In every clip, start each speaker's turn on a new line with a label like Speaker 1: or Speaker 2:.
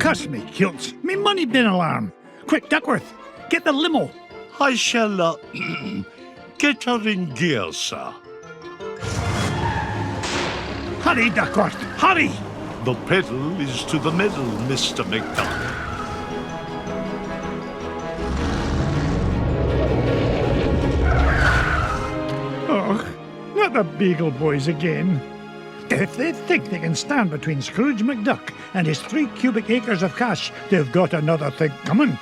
Speaker 1: Cuss me kilts. Me money bin alarm. Quick, Duckworth, get the limo.
Speaker 2: I shall, get her in gear, sir.
Speaker 1: Hurry, Duckworth, hurry!
Speaker 2: The pedal is to the metal, Mr. McDonald.
Speaker 1: Oh, not the Beagle Boys again. If they think they can stand between Scrooge McDuck and his 3 cubic acres of cash, they've got another thing coming.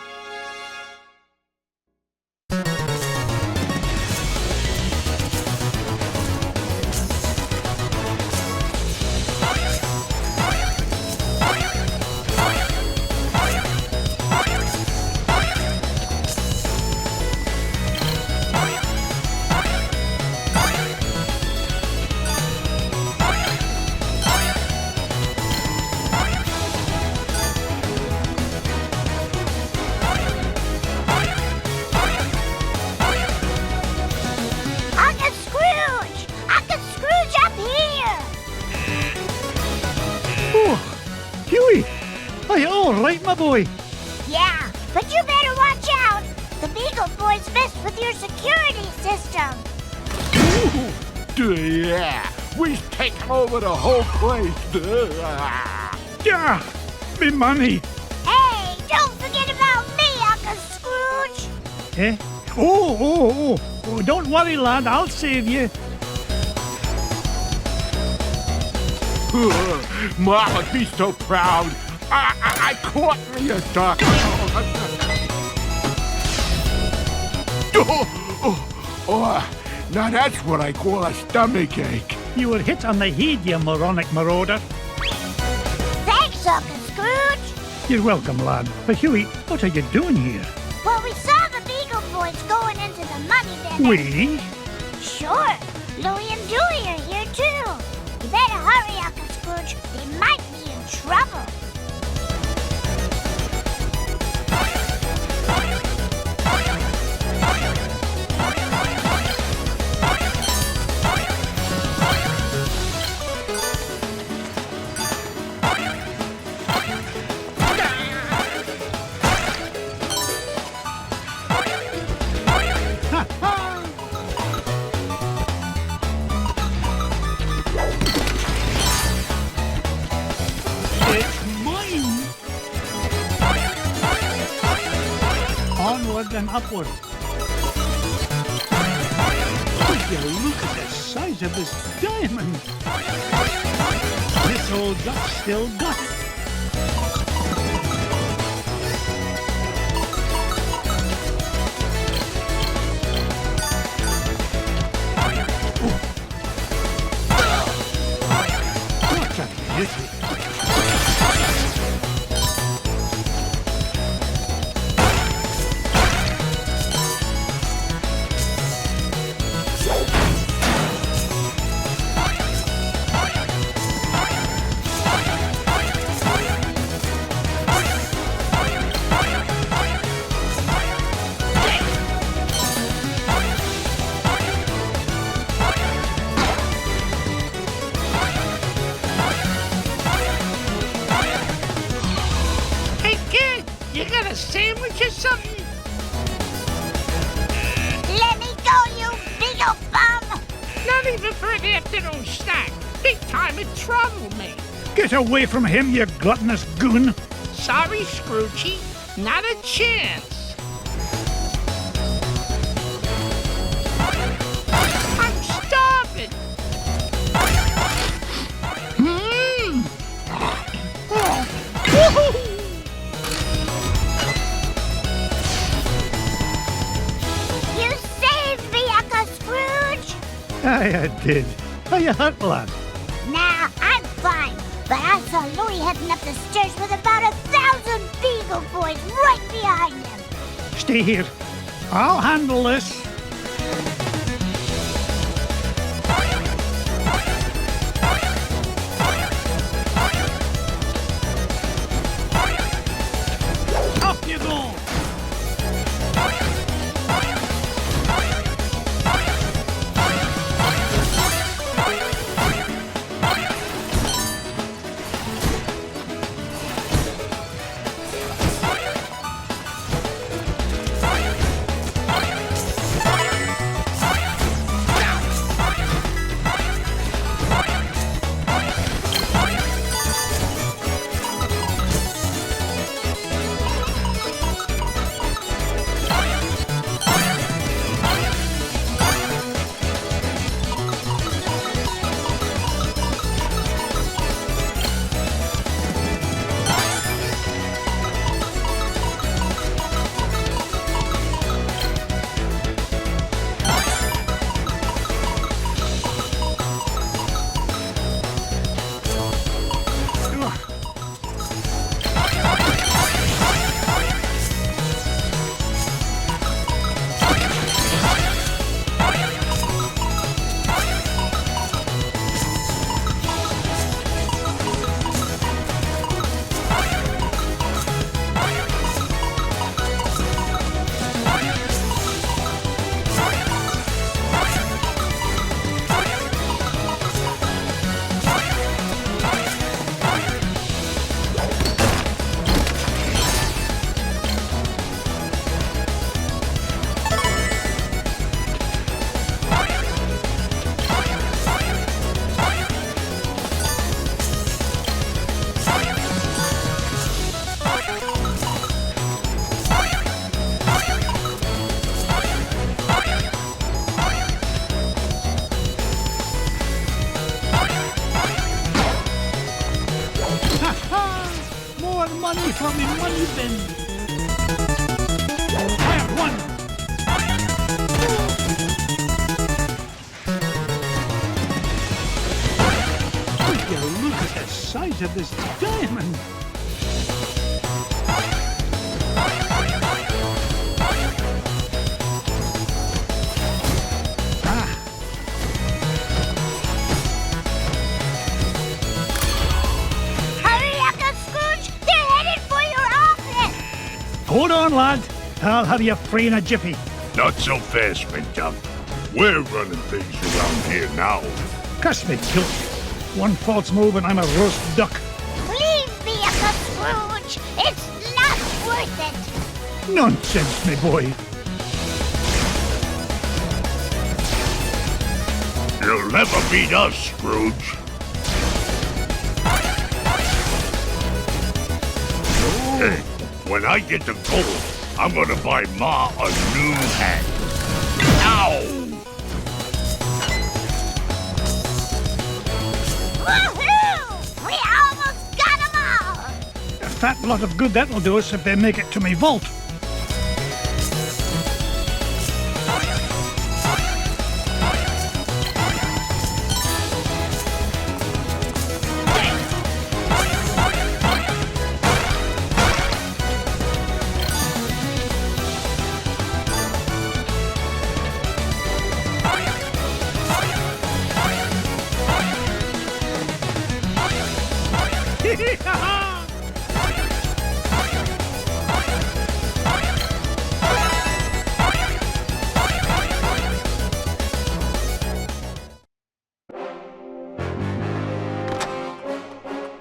Speaker 1: My boy.
Speaker 3: Yeah, but you better watch out. The Beagle Boys messed with your security system.
Speaker 4: Yeah, we've taken over the whole place.
Speaker 1: Yeah, me money.
Speaker 3: Hey, don't forget about me, Uncle Scrooge.
Speaker 1: Eh? Oh, don't worry, lad. I'll save you.
Speaker 4: Mama, be so proud. I caught me a duck. Now that's what I call a stomach ache.
Speaker 1: You were hit on the head, you moronic marauder.
Speaker 3: Thanks, Uncle Scrooge.
Speaker 1: You're welcome, lad. But Huey, what are you doing here?
Speaker 3: Well, we saw the Beagle Boys going into the money bin.
Speaker 1: We?
Speaker 3: Sure. Louie and Dewey are here, too. You better hurry, Uncle Scrooge. They might be in trouble.
Speaker 1: And upward. Would you look at the size of this diamond? This old duck still got it. What a beauty.
Speaker 5: Sandwich or something?
Speaker 3: Let me go, you big old bum!
Speaker 5: Not even for an afternoon snack. Big time in trouble, mate.
Speaker 1: Get away from him, you gluttonous goon.
Speaker 5: Sorry, Scroogey. Not a chance. I'm starving.
Speaker 1: I did. How you hurt, lad?
Speaker 3: Nah, I'm fine. But I saw Louie heading up the stairs with about 1,000 Beagle Boys right behind him.
Speaker 1: Stay here. I'll handle this. Up you go. even. I have one. Would you look at the size of this diamond? Hold on, lad. I'll have you free in a jiffy.
Speaker 2: Not so fast, McDuck. We're running things around here now.
Speaker 1: Curse me, Gilito. One false move and I'm a roast duck.
Speaker 3: Leave me, Uncle Scrooge. It's not worth it.
Speaker 1: Nonsense, me boy.
Speaker 2: You'll never beat us, Scrooge. Hey, when I get the gold, I'm gonna buy Ma a new hat. Ow!
Speaker 3: Woohoo! We almost got them all!
Speaker 1: A fat lot of good that'll do us if they make it to me vault.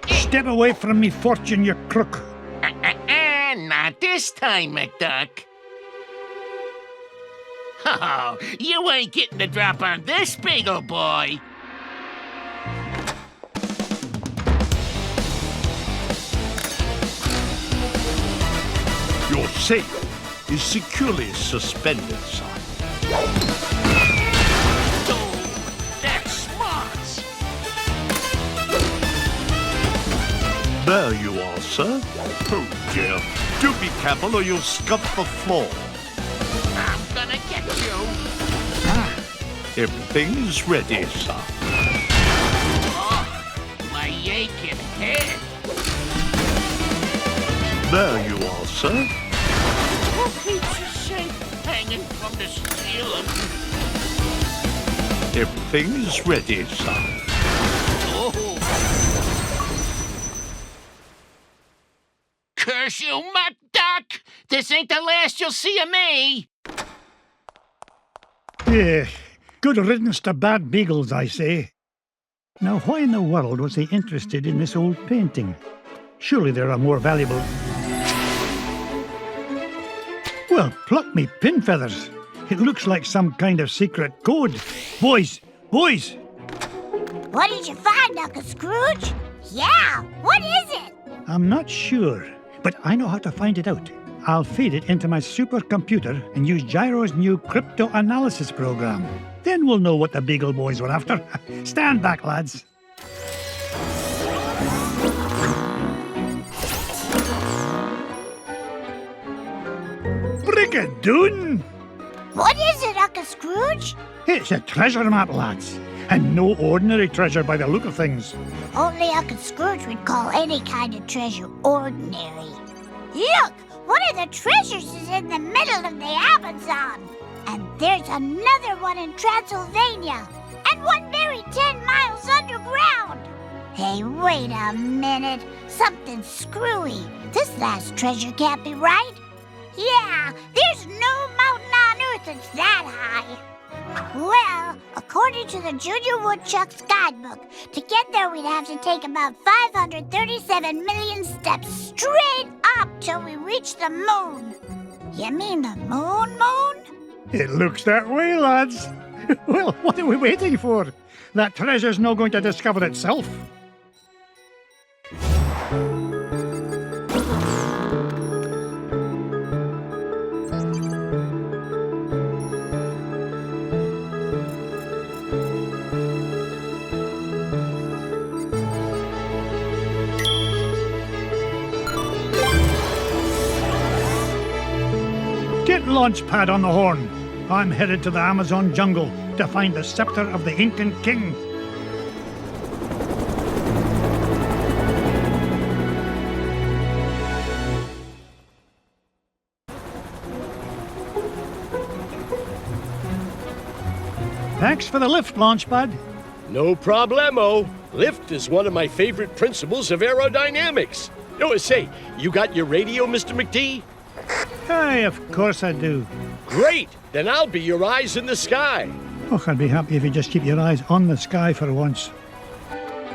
Speaker 1: Step away from me, fortune, you crook.
Speaker 5: Not this time, McDuck. Oh, you ain't getting the drop on this big ol' boy.
Speaker 2: Your safe is securely suspended, son.
Speaker 5: Oh, that's smart.
Speaker 2: There you are, sir. Oh, dear. Do be careful or you'll scuff the floor.
Speaker 5: I'm gonna get you.
Speaker 2: Everything's ready, sir.
Speaker 5: Oh, my aching head.
Speaker 2: There you are, sir.
Speaker 5: Who keeps you safe hanging from the ceiling?
Speaker 2: Everything's ready, sir.
Speaker 5: Oh. Curse you, McDuck! This ain't the last you'll see of me!
Speaker 1: Yeah, good riddance to bad beagles, I say. Now, why in the world was he interested in this old painting? Surely there are more valuable... Well, pluck me pin feathers. It looks like some kind of secret code. Boys! Boys!
Speaker 3: What did you find, Uncle Scrooge? Yeah, what is it?
Speaker 1: I'm not sure, but I know how to find it out. I'll feed it into my supercomputer and use Gyro's new crypto-analysis program. Then we'll know what the Beagle Boys were after. Stand back, lads. Brigadoon!
Speaker 3: What is it, Uncle Scrooge?
Speaker 1: It's a treasure map, lads. And no ordinary treasure by the look of things.
Speaker 3: Only Uncle Scrooge would call any kind of treasure ordinary. Look! One of the treasures is in the middle of the Amazon. And there's another one in Transylvania. And one buried 10 miles underground. Hey, wait a minute. Something's screwy. This last treasure can't be right. Yeah, there's no mountain on Earth that's that high. Well, according to the Junior Woodchuck's guidebook, to get there we'd have to take about 537 million steps straight up till we reach the moon. You mean the moon?
Speaker 1: It looks that way, lads. Well, what are we waiting for? That treasure's not going to discover itself. Launchpad on the horn. I'm headed to the Amazon jungle to find the scepter of the Incan king. Thanks for the lift, Launchpad.
Speaker 6: No problemo. Lift is one of my favorite principles of aerodynamics. Oh, say, you got your radio, Mr. McD?
Speaker 1: Aye, of course I do.
Speaker 6: Great! Then I'll be your eyes in the sky.
Speaker 1: Oh, I'd be happy if you just keep your eyes on the sky for once.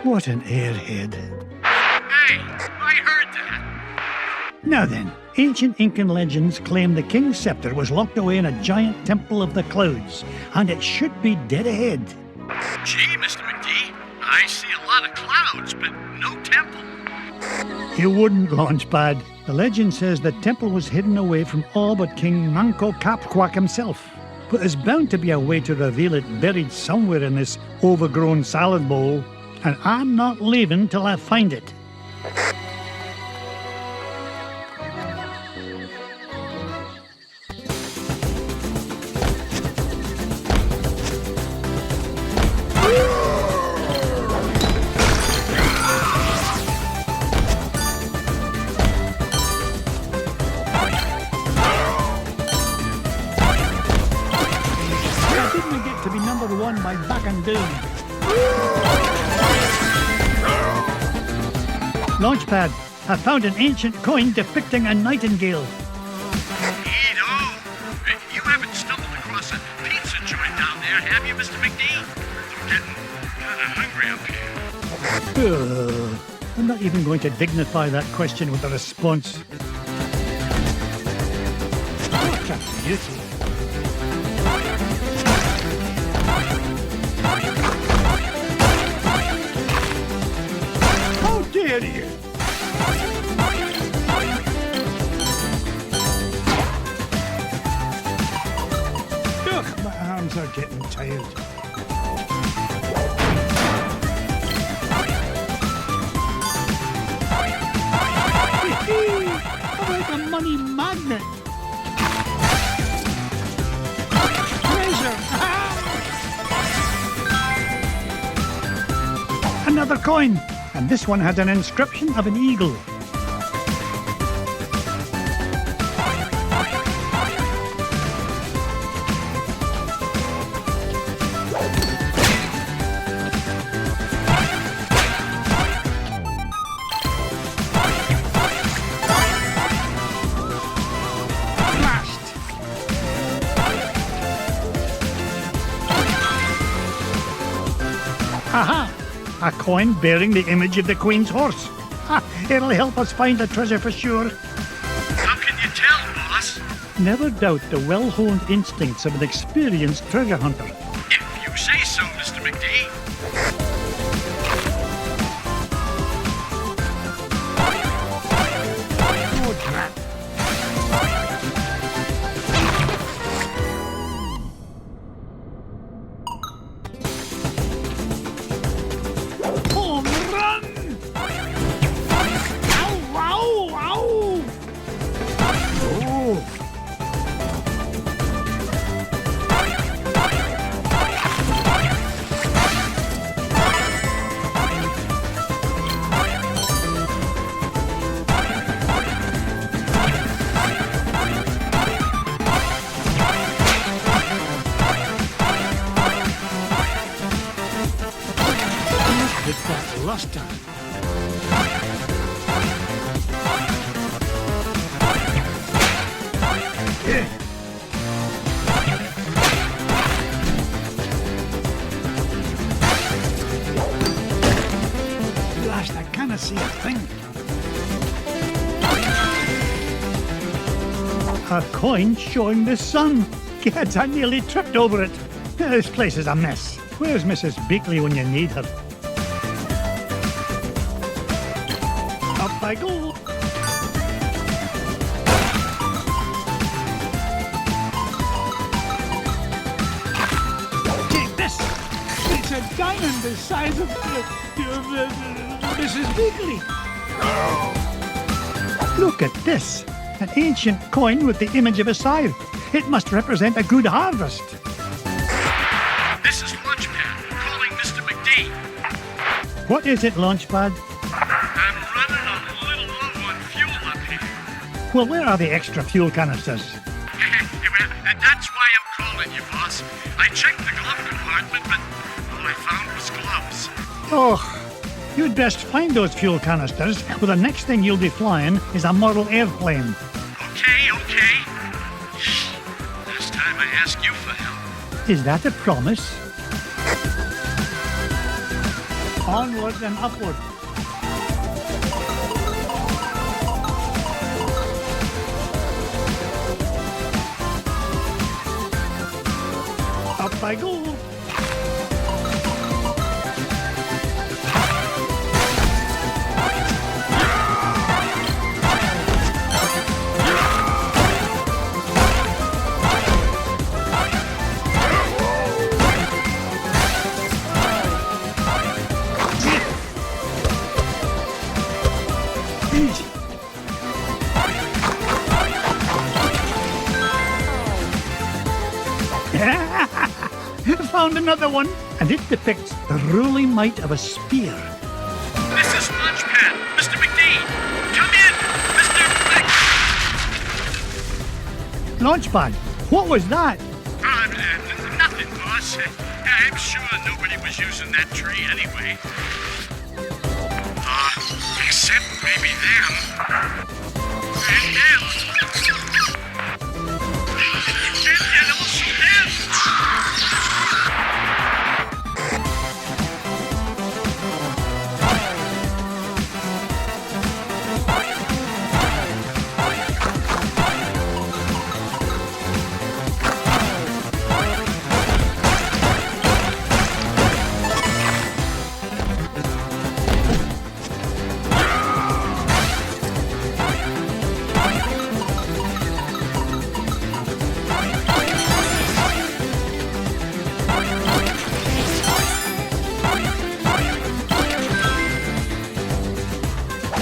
Speaker 1: What an airhead.
Speaker 5: Hey, I heard that.
Speaker 1: Now then, ancient Incan legends claim the king's scepter was locked away in a giant temple of the clouds, and it should be dead ahead.
Speaker 5: Gee, Mr. McD, I see a lot of clouds, but no temple.
Speaker 1: You wouldn't, Launchpad. The legend says the temple was hidden away from all but King Manco Capquack himself. But there's bound to be a way to reveal it buried somewhere in this overgrown salad bowl, and I'm not leaving till I find it. To be number one by back and down. Launchpad, I found an ancient coin depicting a nightingale.
Speaker 5: Neato. You haven't stumbled across a pizza joint down there, have you, Mr. McD? I'm getting kind of hungry up here.
Speaker 1: I'm not even going to dignify that question with a response. What a beauty. Dare you? Ugh, my arms are getting tired. I'm like a money magnet. Treasure! Another coin! And this one has an inscription of an eagle. Blast! Aha! A coin bearing the image of the Queen's horse. It'll help us find the treasure for sure.
Speaker 5: How can you tell, boss?
Speaker 1: Never doubt the well-honed instincts of an experienced treasure hunter.
Speaker 5: If you say so, Mr. McD.
Speaker 1: Oh, drat. With that luster. Blast, I cannot see a thing. A coin showing the sun. Gads, I nearly tripped over it. This place is a mess. Where's Mrs. Beakley when you need her? Up I go. Take this. It's a diamond the size of Mrs. Beakley. Look at this. An ancient coin with the image of a scythe. It must represent a good harvest.
Speaker 5: This is Launchpad, calling Mr. McD.
Speaker 1: What is it, Launchpad?
Speaker 5: I'm running a little low on fuel up here.
Speaker 1: Well, where are the extra fuel canisters?
Speaker 5: Well, that's why I'm calling you, boss. I checked the glove compartment, but all I found was gloves.
Speaker 1: Oh, you'd best find those fuel canisters, or the next thing you'll be flying is a model airplane.
Speaker 5: Okay. Last time I asked you for help.
Speaker 1: Is that a promise? Onward and upward. Up I go. Found another one, and it depicts the ruling might of a spear.
Speaker 5: This is Launchpad, Mr. McD. Come in, Mr.
Speaker 1: Launchpad, what was that?
Speaker 5: Nothing, boss. I'm sure nobody was using that tree anyway. Except maybe them. And them. And also them.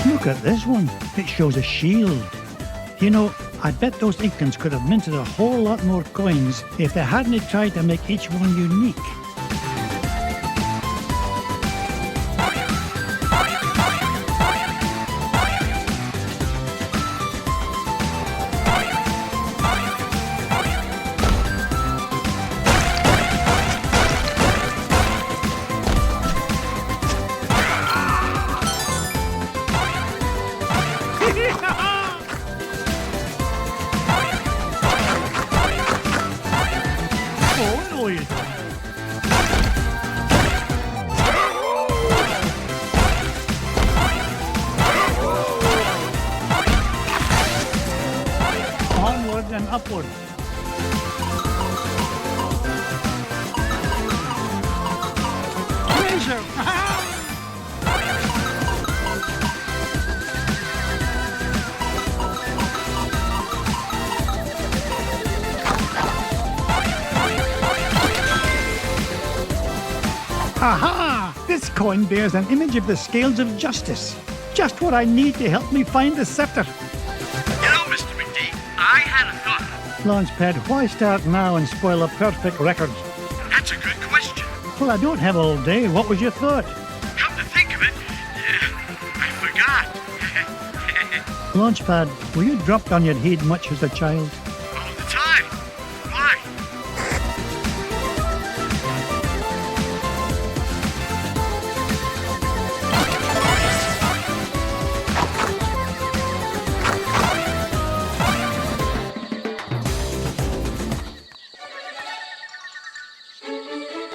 Speaker 1: Look at this one. It shows a shield. You know, I bet those Incans could have minted a whole lot more coins if they hadn't tried to make each one unique. Onward and upward. Treasure! Aha! This coin bears an image of the scales of justice. Just what I need to help me find the scepter.
Speaker 5: You know, Mr. McD, I had a thought.
Speaker 1: Launchpad, why start now and spoil a perfect record?
Speaker 5: That's a good question.
Speaker 1: Well, I don't have all day. What was your thought?
Speaker 5: Come to think of it, I forgot.
Speaker 1: Launchpad, were you dropped on your head much as a child?
Speaker 5: All the time. Why?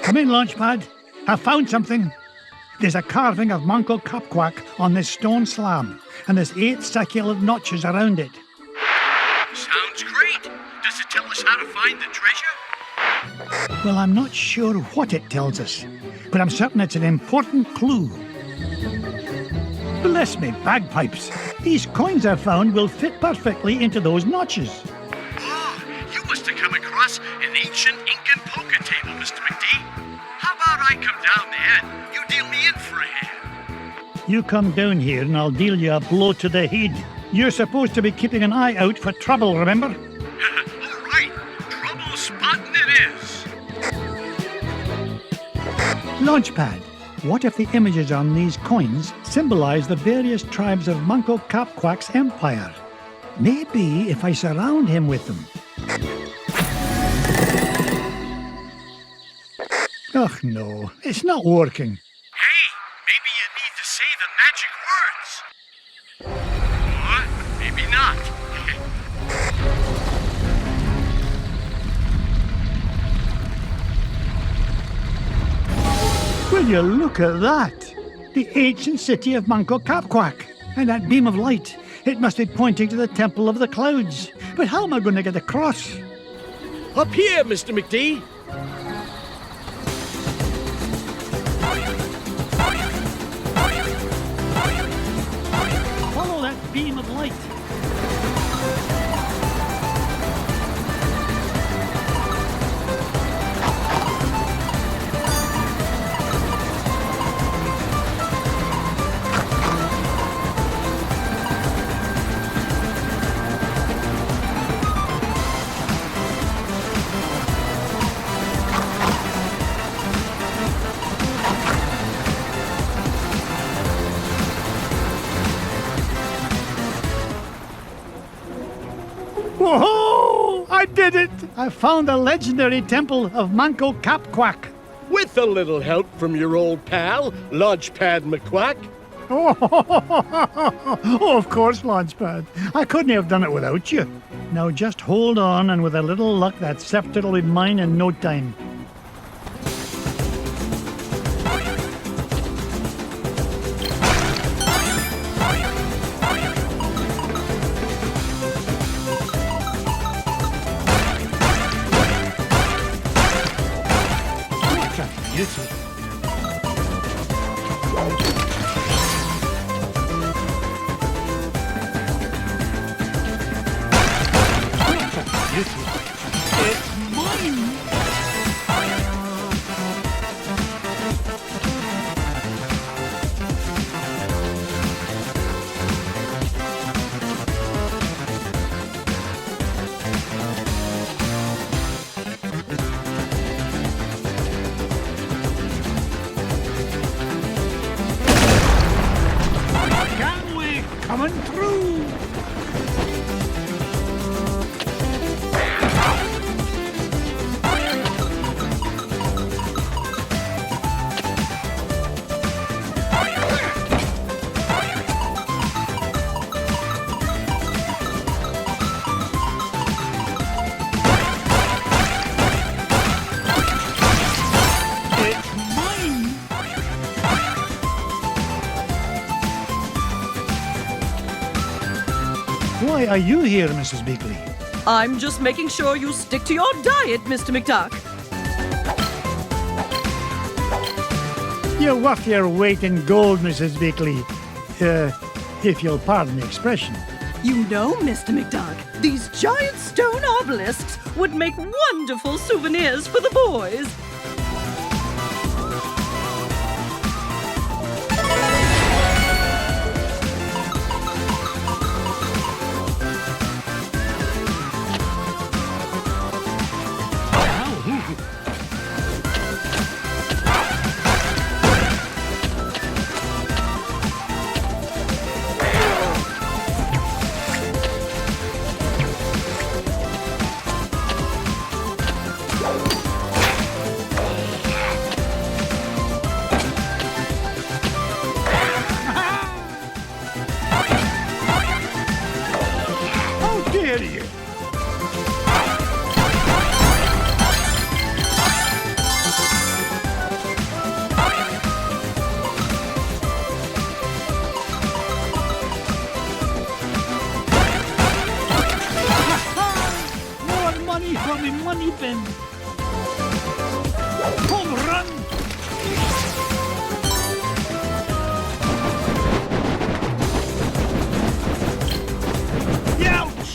Speaker 1: Come in, Launchpad. I found something. There's a carving of Monko Copquack on this stone slab, and there's 8 succulent notches around it.
Speaker 5: Sounds great. Does it tell us how to find the treasure?
Speaker 1: Well, I'm not sure what it tells us, but I'm certain it's an important clue. Bless me, bagpipes. These coins I found will fit perfectly into those notches.
Speaker 5: Oh, you must have come across an ancient Incan poker table, Mr. McD. How about I come down there and you deal me in for a hand?
Speaker 1: You come down here and I'll deal you a blow to the head. You're supposed to be keeping an eye out for trouble, remember?
Speaker 5: All right.
Speaker 1: Launchpad. What if the images on these coins symbolize the various tribes of Manco Capquack's empire? Maybe if I surround him with them. Oh no, it's not working.
Speaker 5: Hey, maybe you need to say the magic words. Or maybe not.
Speaker 1: Will you look at that? The ancient city of Manco Capquack. And that beam of light. It must be pointing to the Temple of the Clouds. But how am I going to get across?
Speaker 6: Up here, Mr. McD.
Speaker 1: Follow that beam of light. Whoa! I did it! I found the legendary temple of Manco Capquack.
Speaker 6: With a little help from your old pal, Launchpad McQuack.
Speaker 1: Oh, of course, Launchpad. I couldn't have done it without you. Now just hold on, and with a little luck, that scepter will be mine in no time. Coming through! Why are you here, Mrs. Beakley?
Speaker 7: I'm just making sure you stick to your diet, Mr. McDuck.
Speaker 1: You're worth your weight in gold, Mrs. Beakley. If you'll pardon the expression.
Speaker 7: You know, Mr. McDuck, these giant stone obelisks would make wonderful souvenirs for the boys.
Speaker 1: Money bin. Home run. Ouch.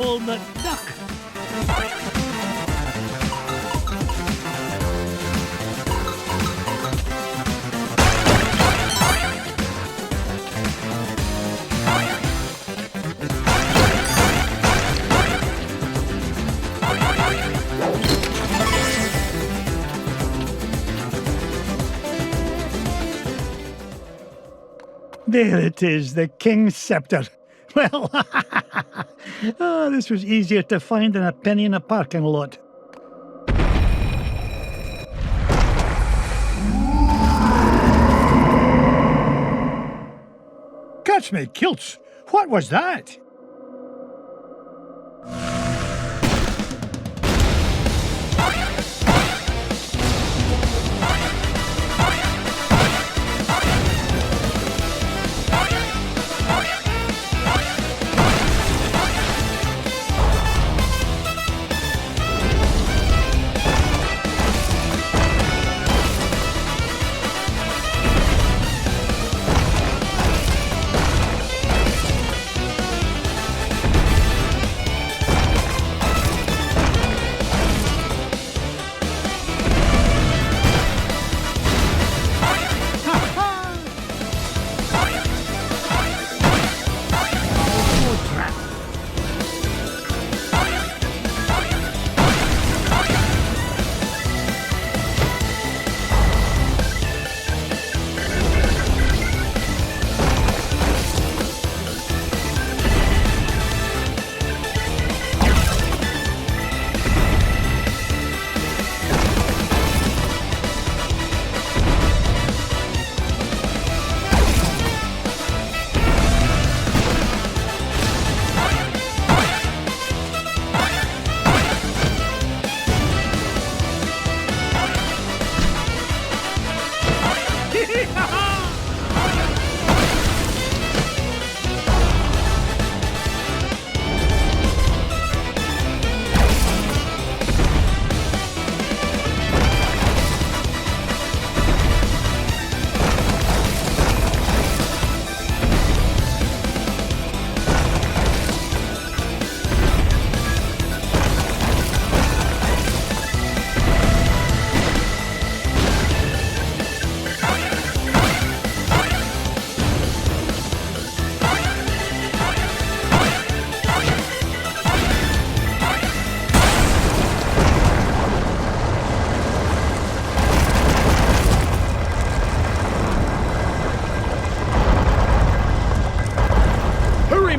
Speaker 1: walnut duck. There it is, the King's Scepter. Well, oh, this was easier to find than a penny in a parking lot. Catch me kilts! What was that?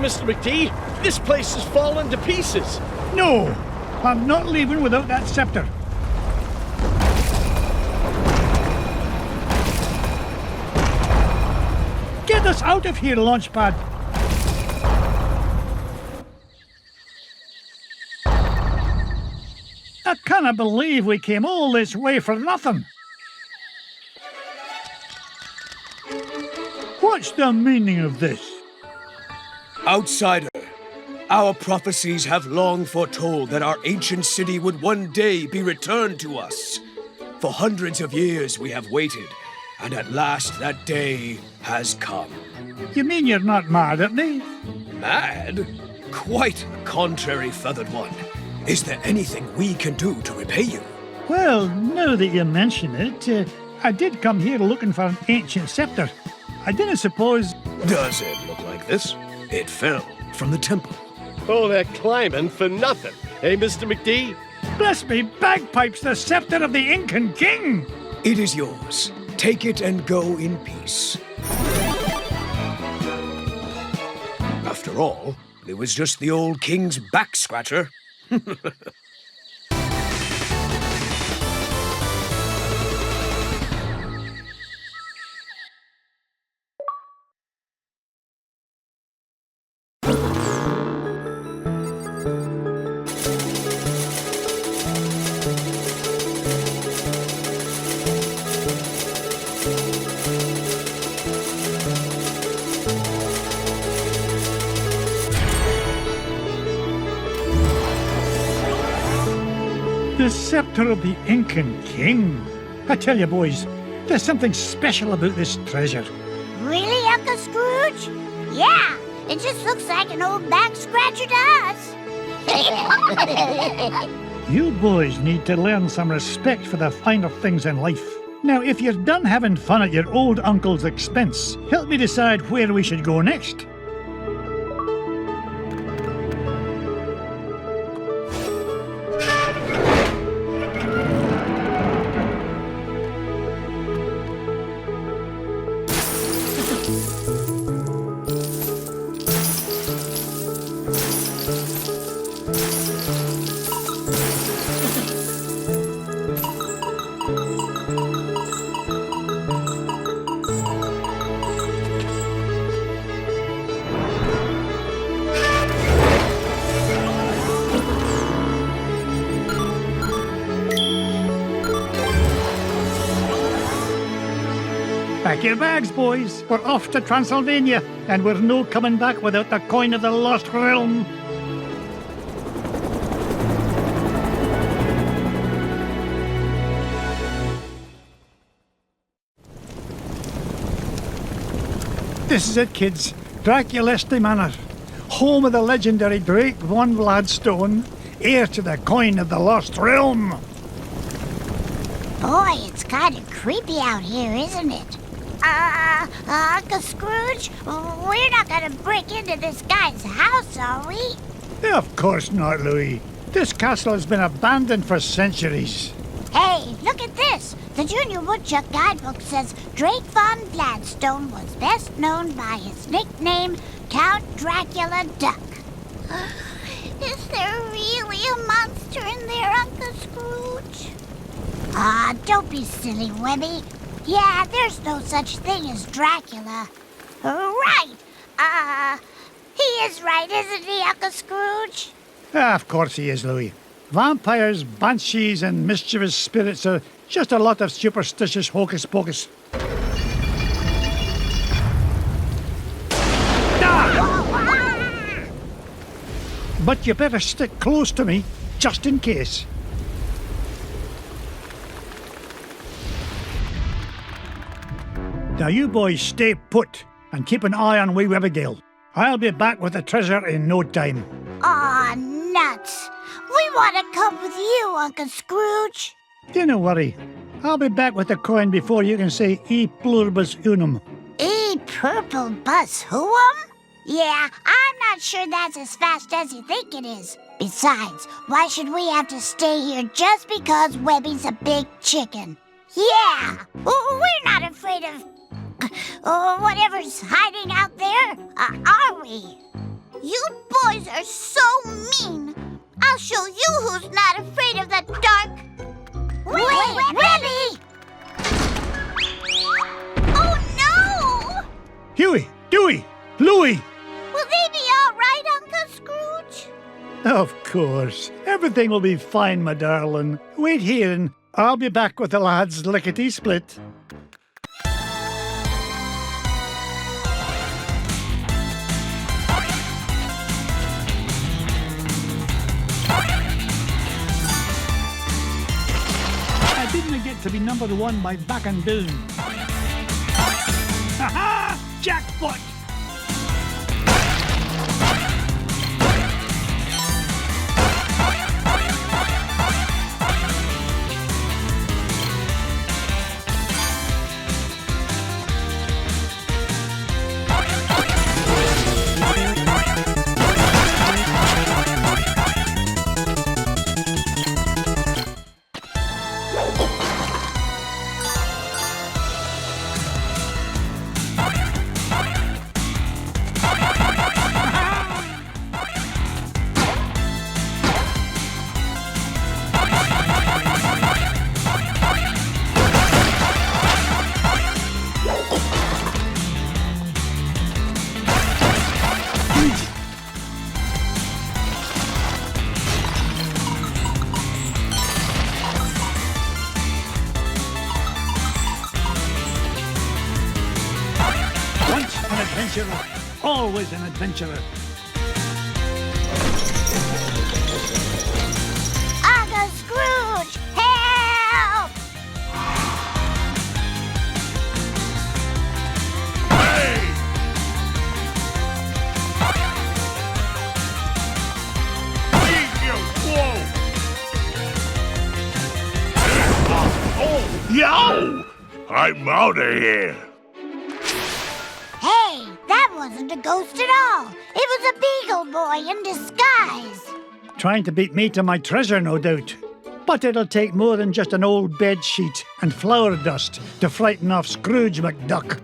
Speaker 6: Mr. McD. This place has fallen to pieces.
Speaker 1: No, I'm not leaving without that scepter. Get us out of here, Launchpad. I cannot believe we came all this way for nothing. What's the meaning of this?
Speaker 8: Outsider, our prophecies have long foretold that our ancient city would one day be returned to us. For hundreds of years we have waited, and at last that day has come.
Speaker 1: You mean you're not mad at me?
Speaker 8: Mad? Quite the contrary, Feathered One. Is there anything we can do to repay you?
Speaker 1: Well, now that you mention it, I did come here looking for an ancient scepter. I didn't suppose...
Speaker 8: Does it look like this? It fell from the temple.
Speaker 6: Oh, they're climbing for nothing. Hey, Mr. McD?
Speaker 1: Bless me bagpipes, the scepter of the Incan king!
Speaker 8: It is yours. Take it and go in peace. After all, it was just the old king's back scratcher.
Speaker 1: The scepter of the Incan king. I tell you, boys, there's something special about this treasure.
Speaker 3: Really, Uncle Scrooge? Yeah, it just looks like an old back scratcher to us.
Speaker 1: You boys need to learn some respect for the finer things in life. Now, if you're done having fun at your old uncle's expense, help me decide where we should go next. Pack your bags, boys. We're off to Transylvania, and we're no coming back without the coin of the lost realm. This is it, kids. Draculesti Manor, home of the legendary Drake von Vladstone, heir to the coin of the lost realm.
Speaker 3: Boy, it's kind of creepy out here, isn't it? Uncle Scrooge, we're not gonna break into this guy's house, are we?
Speaker 1: Of course not, Louis. This castle has been abandoned for centuries.
Speaker 3: Hey, look at this. The Junior Woodchuck guidebook says Drake von Gladstone was best known by his nickname, Count Dracula Duck. Is there really a monster in there, Uncle Scrooge? Don't be silly, Webby. Yeah, there's no such thing as Dracula. Right. He is right, isn't he, Uncle Scrooge?
Speaker 1: Of course he is, Louis. Vampires, banshees, and mischievous spirits are just a lot of superstitious hocus-pocus. But you better stick close to me, just in case. Now you boys stay put and keep an eye on wee Webigail. I'll be back with the treasure in no time.
Speaker 3: Aw, nuts. We want to come with you, Uncle Scrooge.
Speaker 1: Don't worry. I'll be back with the coin before you can say e pluribus unum.
Speaker 3: E purple bus who'um? Yeah, I'm not sure that's as fast as you think it is. Besides, why should we have to stay here just because Webby's a big chicken? Yeah, we're not afraid of whatever's hiding out there, are we? You boys are so mean. I'll show you who's not afraid of the dark. Wait, Webby! Oh, no!
Speaker 1: Huey, Dewey, Louie!
Speaker 3: Will they be all right, Uncle Scrooge?
Speaker 1: Of course. Everything will be fine, my darling. Wait here and I'll be back with the lads lickety-split. I didn't get to be number one by backing down. Ha-ha! Jackpot! Always an adventurer.
Speaker 3: Uncle Scrooge, help!
Speaker 2: Hey! Yo! I'm out of here.
Speaker 3: Hey, that wasn't a ghost at all. It was a beagle boy in disguise.
Speaker 1: Trying to beat me to my treasure, no doubt. But it'll take more than just an old bed sheet and flour dust to frighten off Scrooge McDuck.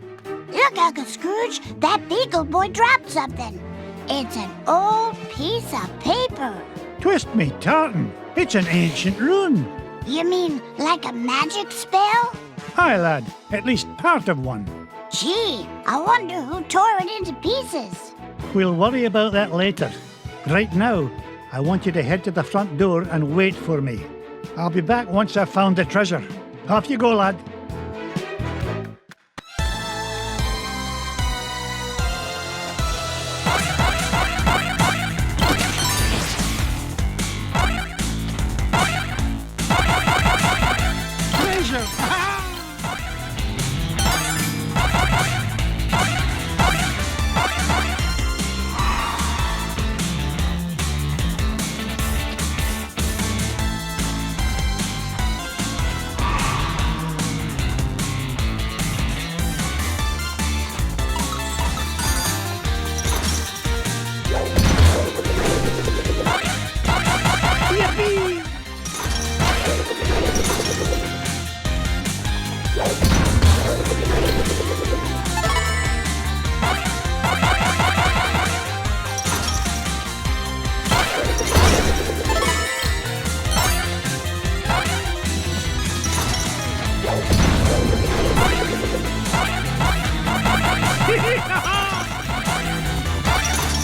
Speaker 3: Look, Uncle Scrooge, that beagle boy dropped something. It's an old piece of paper.
Speaker 1: Twist me tartan. It's an ancient rune.
Speaker 3: You mean like a magic spell?
Speaker 1: Aye, lad. At least part of one.
Speaker 3: Gee, I wonder who tore it into pieces.
Speaker 1: We'll worry about that later. Right now, I want you to head to the front door and wait for me. I'll be back once I've found the treasure. Off you go, lad. Treasure! Yippee!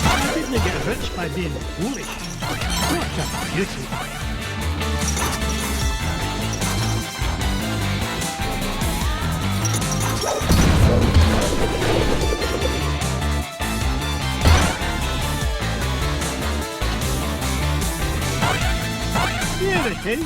Speaker 1: I didn't get rich by being foolish. What a beauty. Here it is.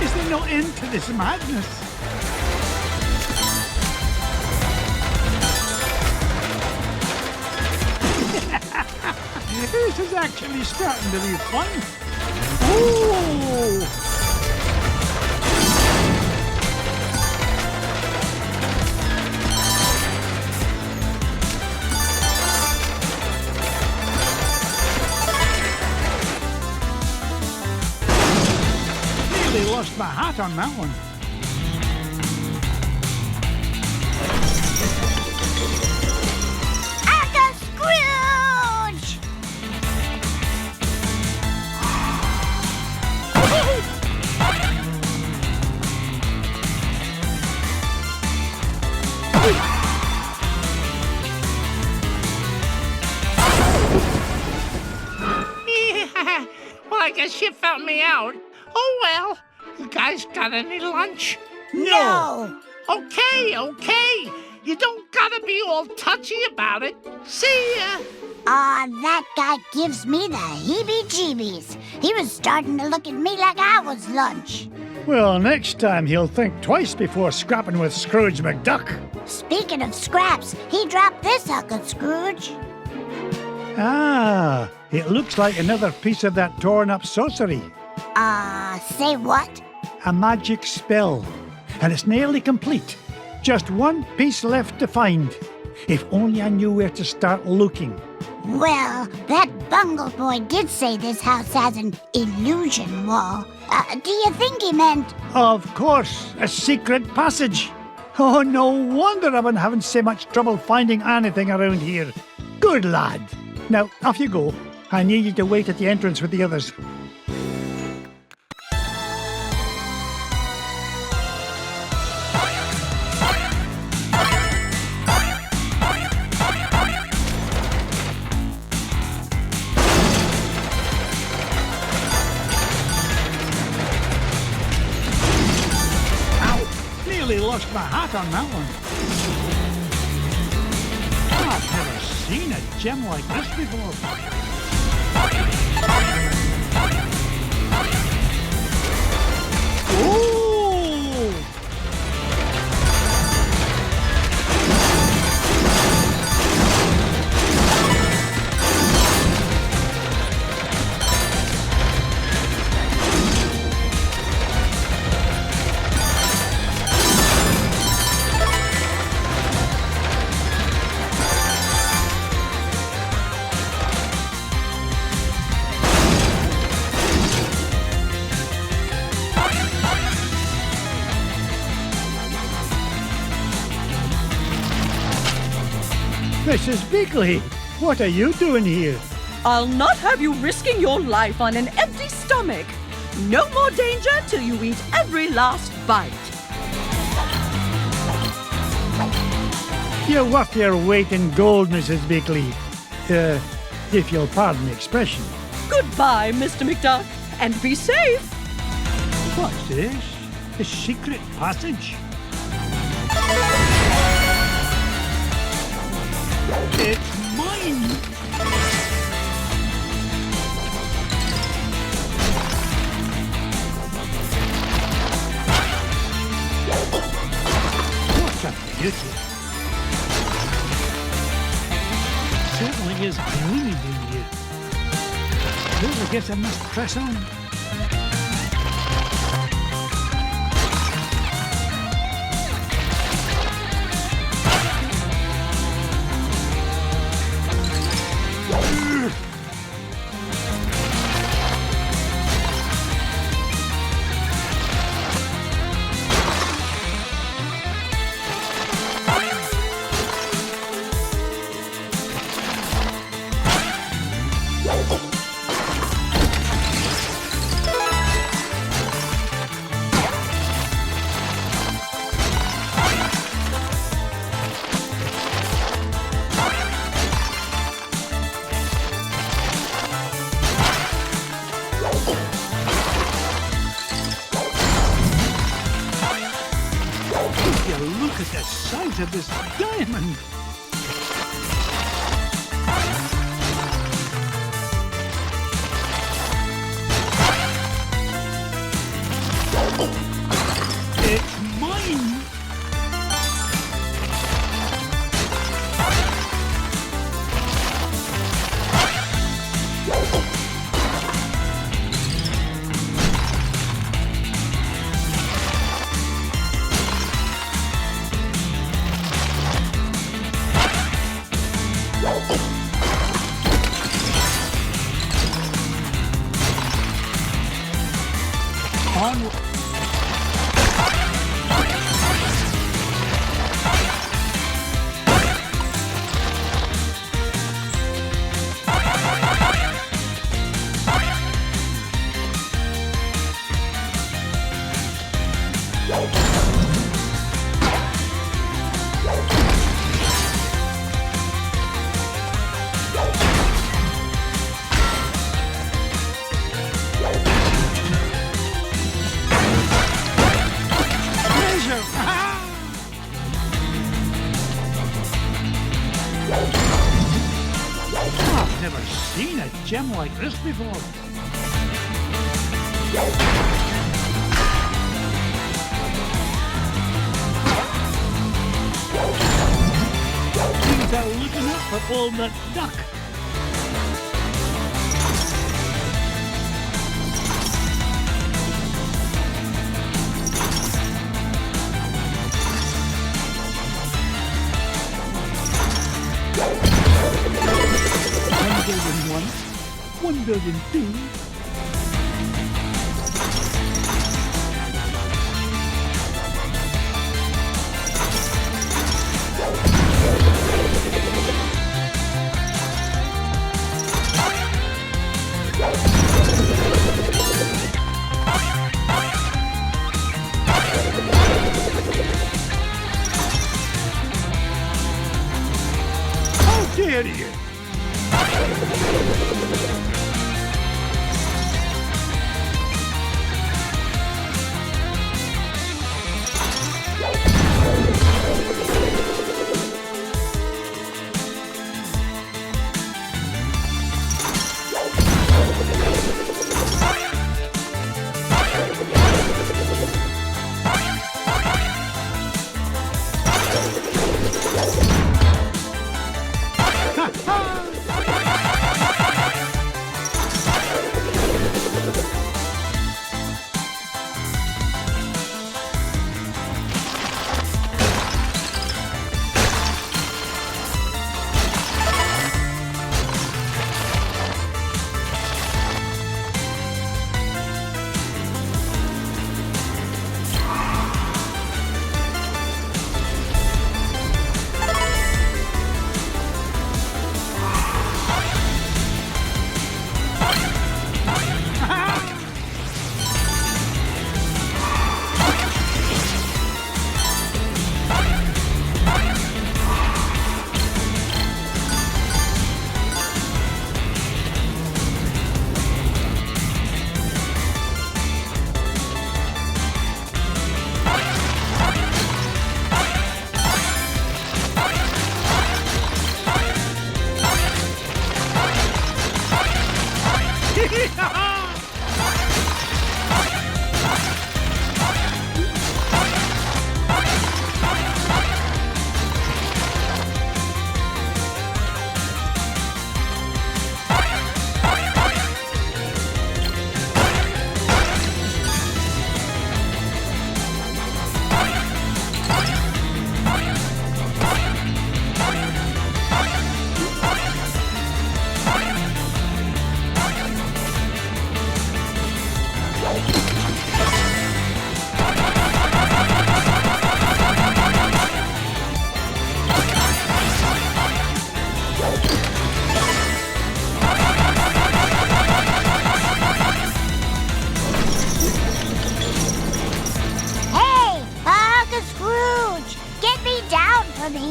Speaker 1: Is there no end to this madness? This is actually starting to be fun. Ooh! Nearly lost my hat on that one.
Speaker 3: Uncle Scrooge!
Speaker 9: Yeah, well, I guess you found me out. Oh, well. You guys got any lunch?
Speaker 3: No!
Speaker 9: Okay. You don't gotta be all touchy about it. See ya.
Speaker 3: Aw, that guy gives me the heebie-jeebies. He was starting to look at me like I was lunch.
Speaker 1: Well, next time he'll think twice before scrapping with Scrooge McDuck.
Speaker 3: Speaking of scraps, he dropped this, Uncle Scrooge.
Speaker 1: Ah, it looks like another piece of that torn-up sorcery.
Speaker 3: Say what?
Speaker 1: A magic spell. And it's nearly complete. Just one piece left to find. If only I knew where to start looking.
Speaker 3: Well, that bungle boy did say this house has an illusion wall. Do you think he meant...
Speaker 1: Of course, a secret passage. Oh, no wonder I've been having so much trouble finding anything around here. Good lad. Now, off you go. I need you to wait at the entrance with the others. Lost my hat on that one. I've never seen a gem like this before. Oh! Mrs. Beakley, what are you doing here?
Speaker 7: I'll not have you risking your life on an empty stomach. No more danger till you eat every last bite.
Speaker 1: You're worth your weight in gold, Mrs. Beakley. If you'll pardon the expression.
Speaker 7: Goodbye, Mr. McDuck, and be safe.
Speaker 1: What's this? A secret passage? It's mine! What a beauty! Certainly is green in here. Well, I guess I must press on. Look at the size of this diamond! It's mine! I've never seen a gem like this before. Things are looking up for old McDuck. 2002. How dare you!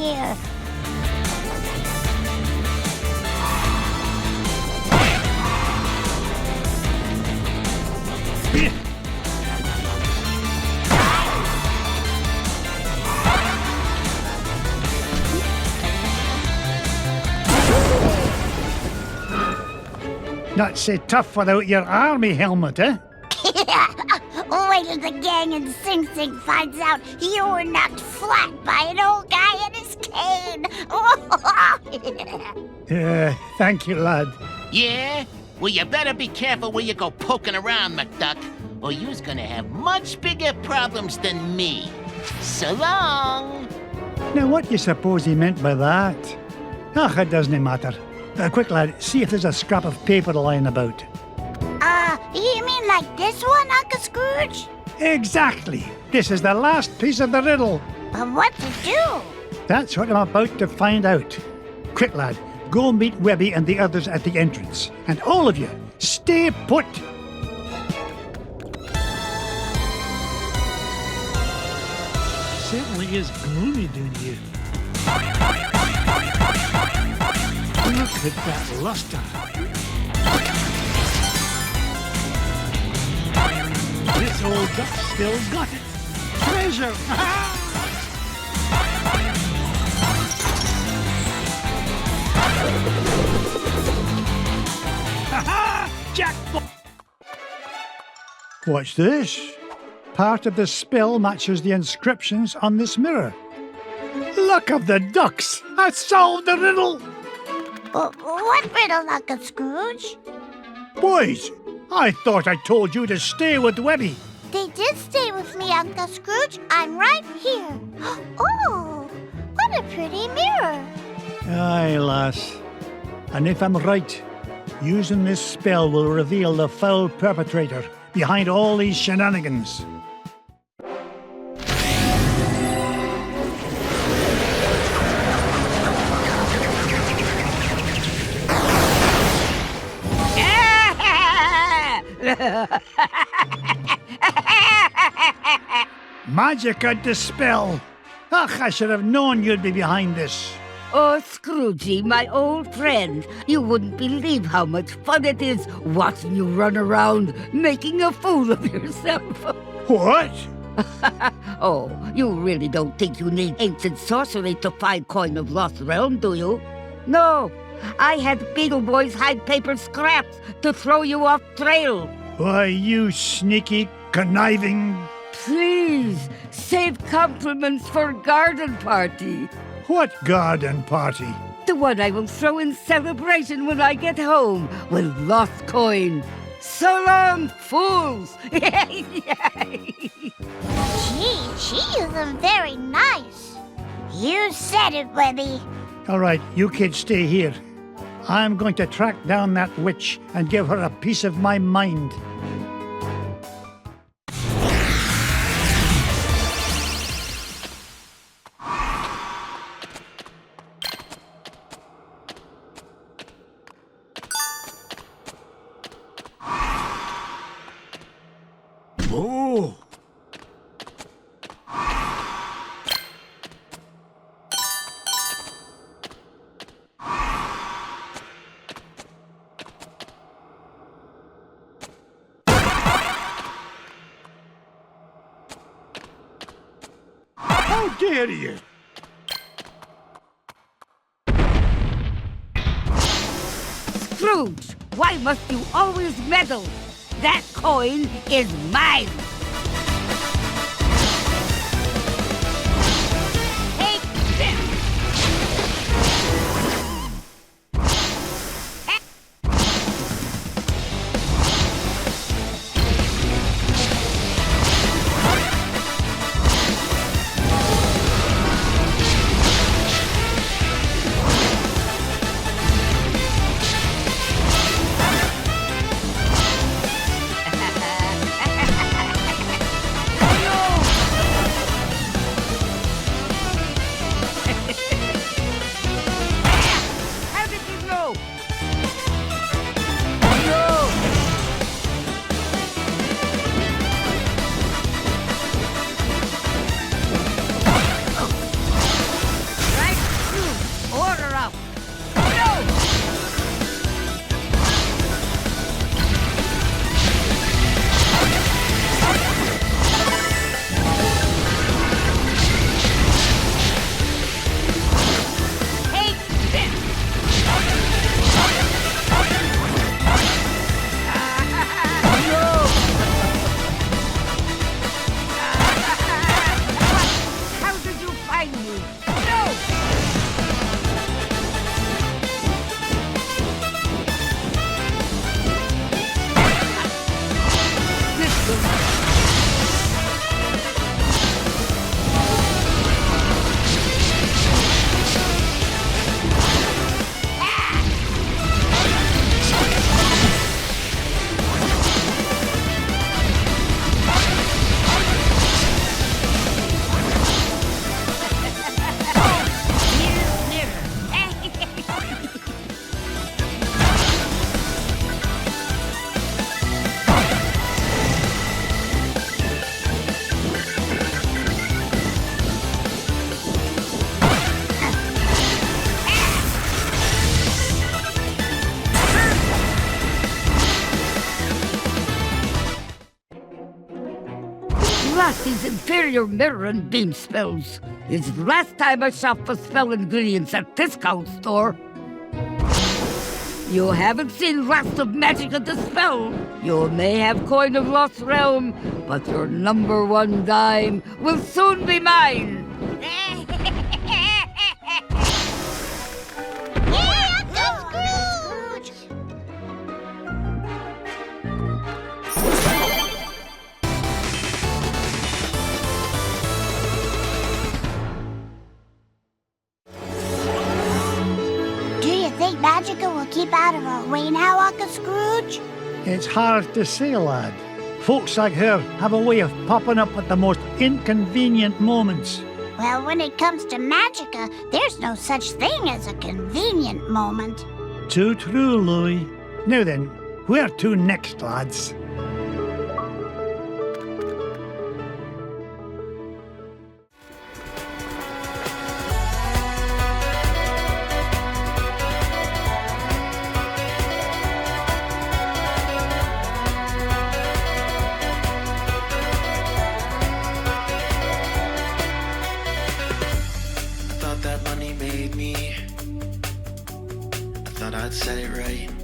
Speaker 3: here.
Speaker 1: Not so tough without your army helmet, eh?
Speaker 3: Wait till the gang in Sing Sing finds out you were knocked flat by an old guy in his cane.
Speaker 1: Thank you, lad.
Speaker 9: Yeah? Well, you better be careful where you go poking around, McDuck, or you's gonna have much bigger problems than me. So long!
Speaker 1: Now, what do you suppose he meant by that? Ah, it doesn't matter. Quick, lad, see if there's a scrap of paper lying about.
Speaker 3: You mean like this one, Uncle Scrooge?
Speaker 1: Exactly. This is the last piece of the riddle.
Speaker 3: But what to do?
Speaker 1: That's what I'm about to find out. Quick, lad, go meet Webby and the others at the entrance. And all of you, stay put.
Speaker 10: Certainly is gloomy down here. Look at that luster. This old duck still got it. Treasure!
Speaker 1: Jackpot! What's this? Part of the spell matches the inscriptions on this mirror. Luck of the ducks! I solved the riddle!
Speaker 3: What riddle, Uncle Scrooge?
Speaker 1: Boys, I thought I told you to stay with Webby.
Speaker 3: They did stay with me, Uncle Scrooge. I'm right here. Oh, what a pretty mirror.
Speaker 1: Aye, lass. And if I'm right, Using this spell will reveal the foul perpetrator behind all these shenanigans. Magic and dispel. Ach, I should have known you'd be behind this.
Speaker 11: Oh, Scroogey, my old friend, you wouldn't believe how much fun it is watching you run around making a fool of yourself.
Speaker 1: What?
Speaker 11: Oh, you really don't think you need ancient sorcery to find coin of lost realm, do you? No, I had Beetle Boys hide paper scraps to throw you off trail.
Speaker 1: Why, you sneaky, conniving...
Speaker 11: Please, save compliments for garden party.
Speaker 1: What garden party?
Speaker 11: The one I will throw in celebration when I get home with lost coin. So long, fools!
Speaker 3: Gee, she isn't very nice. You said it, Webby.
Speaker 1: All right, you kids stay here. I'm going to track down that witch and give her a piece of my mind.
Speaker 2: Oh! How dare you!
Speaker 11: Scrooge, why must you always meddle? That coin is mine! Take this! These inferior mirror and beam spells. It's the last time I shop for spell ingredients at discount store. You haven't seen lots of magic at the spell. You may have coin of lost realm, but your number one dime will soon be mine.
Speaker 3: Magica will keep keep out of our way now, Uncle Scrooge?
Speaker 1: It's hard to say, lad. Folks like her have a way of popping up at the most inconvenient moments.
Speaker 3: Well, when it comes to Magica, there's no such thing as a convenient moment.
Speaker 1: Too true, Louis. Now then, where to next, lads?
Speaker 12: That money made me. I thought I'd set it right.